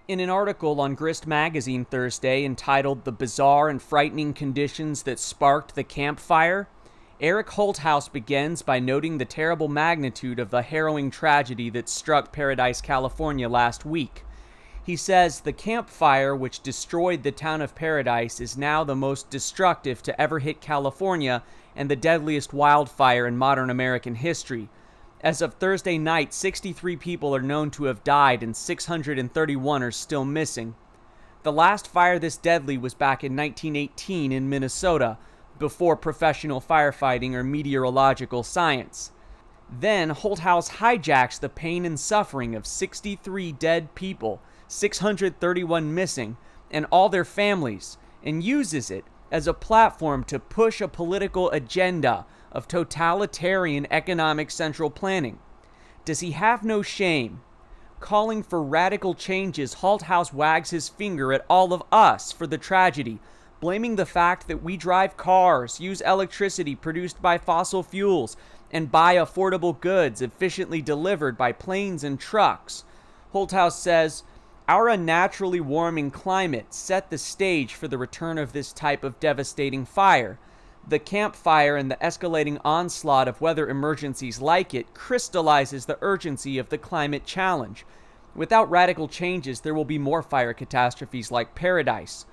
In an article on Grist Magazine Thursday entitled "The Bizarre and Frightening Conditions That Sparked the Camp Fire," Eric Holthaus begins by noting the terrible magnitude of the harrowing tragedy that struck Paradise, California last week. He says the Camp Fire, which destroyed the town of Paradise, is now the most destructive to ever hit California and the deadliest wildfire in modern American history. As of Thursday night, 63 people are known to have died and 631 are still missing. The last fire this deadly was back in 1918 in Minnesota, before professional firefighting or meteorological science. Then Holthaus hijacks the pain and suffering of 63 dead people, 631 missing, and all their families, and uses it as a platform to push a political agenda of totalitarian economic central planning. Does he have no shame? Calling for radical changes, Holthaus wags his finger at all of us for the tragedy, blaming the fact that we drive cars, use electricity produced by fossil fuels, and buy affordable goods efficiently delivered by planes and trucks. Holthaus says, "Our unnaturally warming climate set the stage for the return of this type of devastating fire. The Camp Fire and the escalating onslaught of weather emergencies like it crystallizes the urgency of the climate challenge. Without radical changes, there will be more fire catastrophes like Paradise."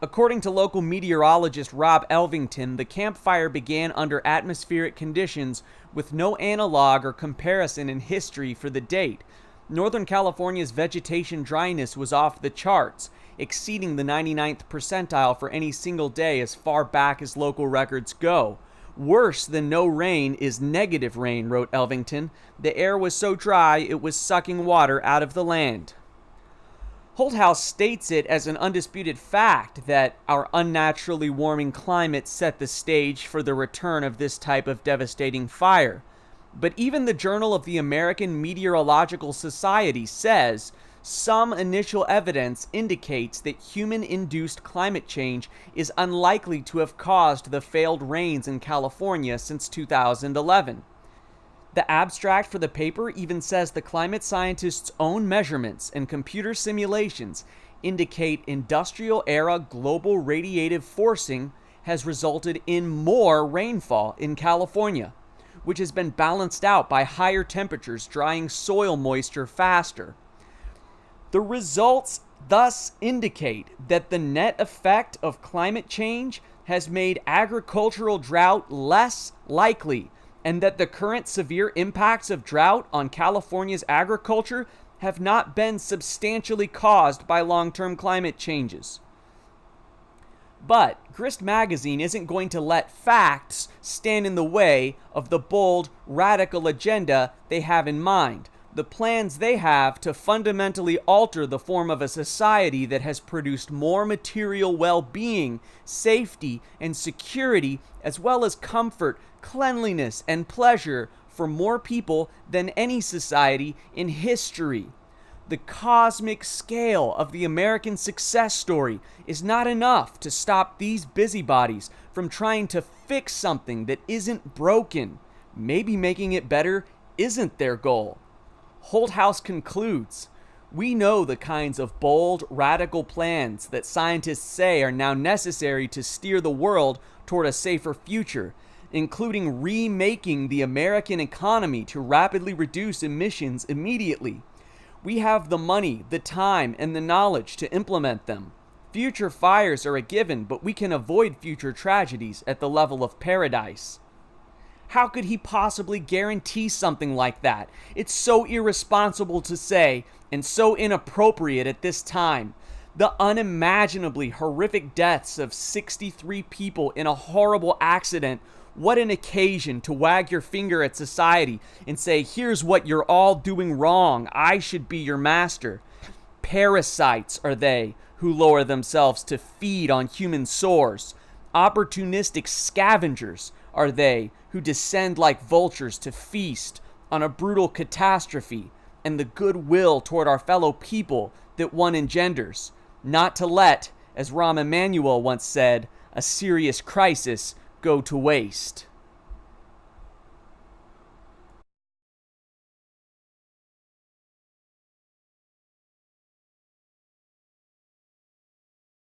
According to local meteorologist Rob Elvington, the Camp Fire began under atmospheric conditions with no analog or comparison in history for the date. Northern California's vegetation dryness was off the charts, exceeding the 99th percentile for any single day as far back as local records go. Worse than no rain is negative rain, wrote Elvington. The air was so dry it was sucking water out of the land. Holthaus states it as an undisputed fact that our unnaturally warming climate set the stage for the return of this type of devastating fire. But even the Journal of the American Meteorological Society says some initial evidence indicates that human-induced climate change is unlikely to have caused the failed rains in California since 2011. The abstract for the paper even says the climate scientists' own measurements and computer simulations indicate industrial-era global radiative forcing has resulted in more rainfall in California, which has been balanced out by higher temperatures drying soil moisture faster. The results thus indicate that the net effect of climate change has made agricultural drought less likely, and that the current severe impacts of drought on California's agriculture have not been substantially caused by long-term climate changes. But Grist Magazine isn't going to let facts stand in the way of the bold, radical agenda they have in mind. The plans they have to fundamentally alter the form of a society that has produced more material well-being, safety, and security, as well as comfort, cleanliness, and pleasure for more people than any society in history. The cosmic scale of the American success story is not enough to stop these busybodies from trying to fix something that isn't broken. Maybe making it better isn't their goal. Holthaus concludes, "We know the kinds of bold, radical plans that scientists say are now necessary to steer the world toward a safer future, including remaking the American economy to rapidly reduce emissions immediately. We have the money, the time, and the knowledge to implement them. Future fires are a given, but we can avoid future tragedies at the level of Paradise." How could he possibly guarantee something like that? It's so irresponsible to say, and so inappropriate at this time. The unimaginably horrific deaths of 63 people in a horrible accident. What an occasion to wag your finger at society and say, "Here's what you're all doing wrong. I should be your master." Parasites are they who lower themselves to feed on human sores. Opportunistic scavengers are they who descend like vultures to feast on a brutal catastrophe and the goodwill toward our fellow people that one engenders, not to let, as Rahm Emanuel once said, a serious crisis go to waste.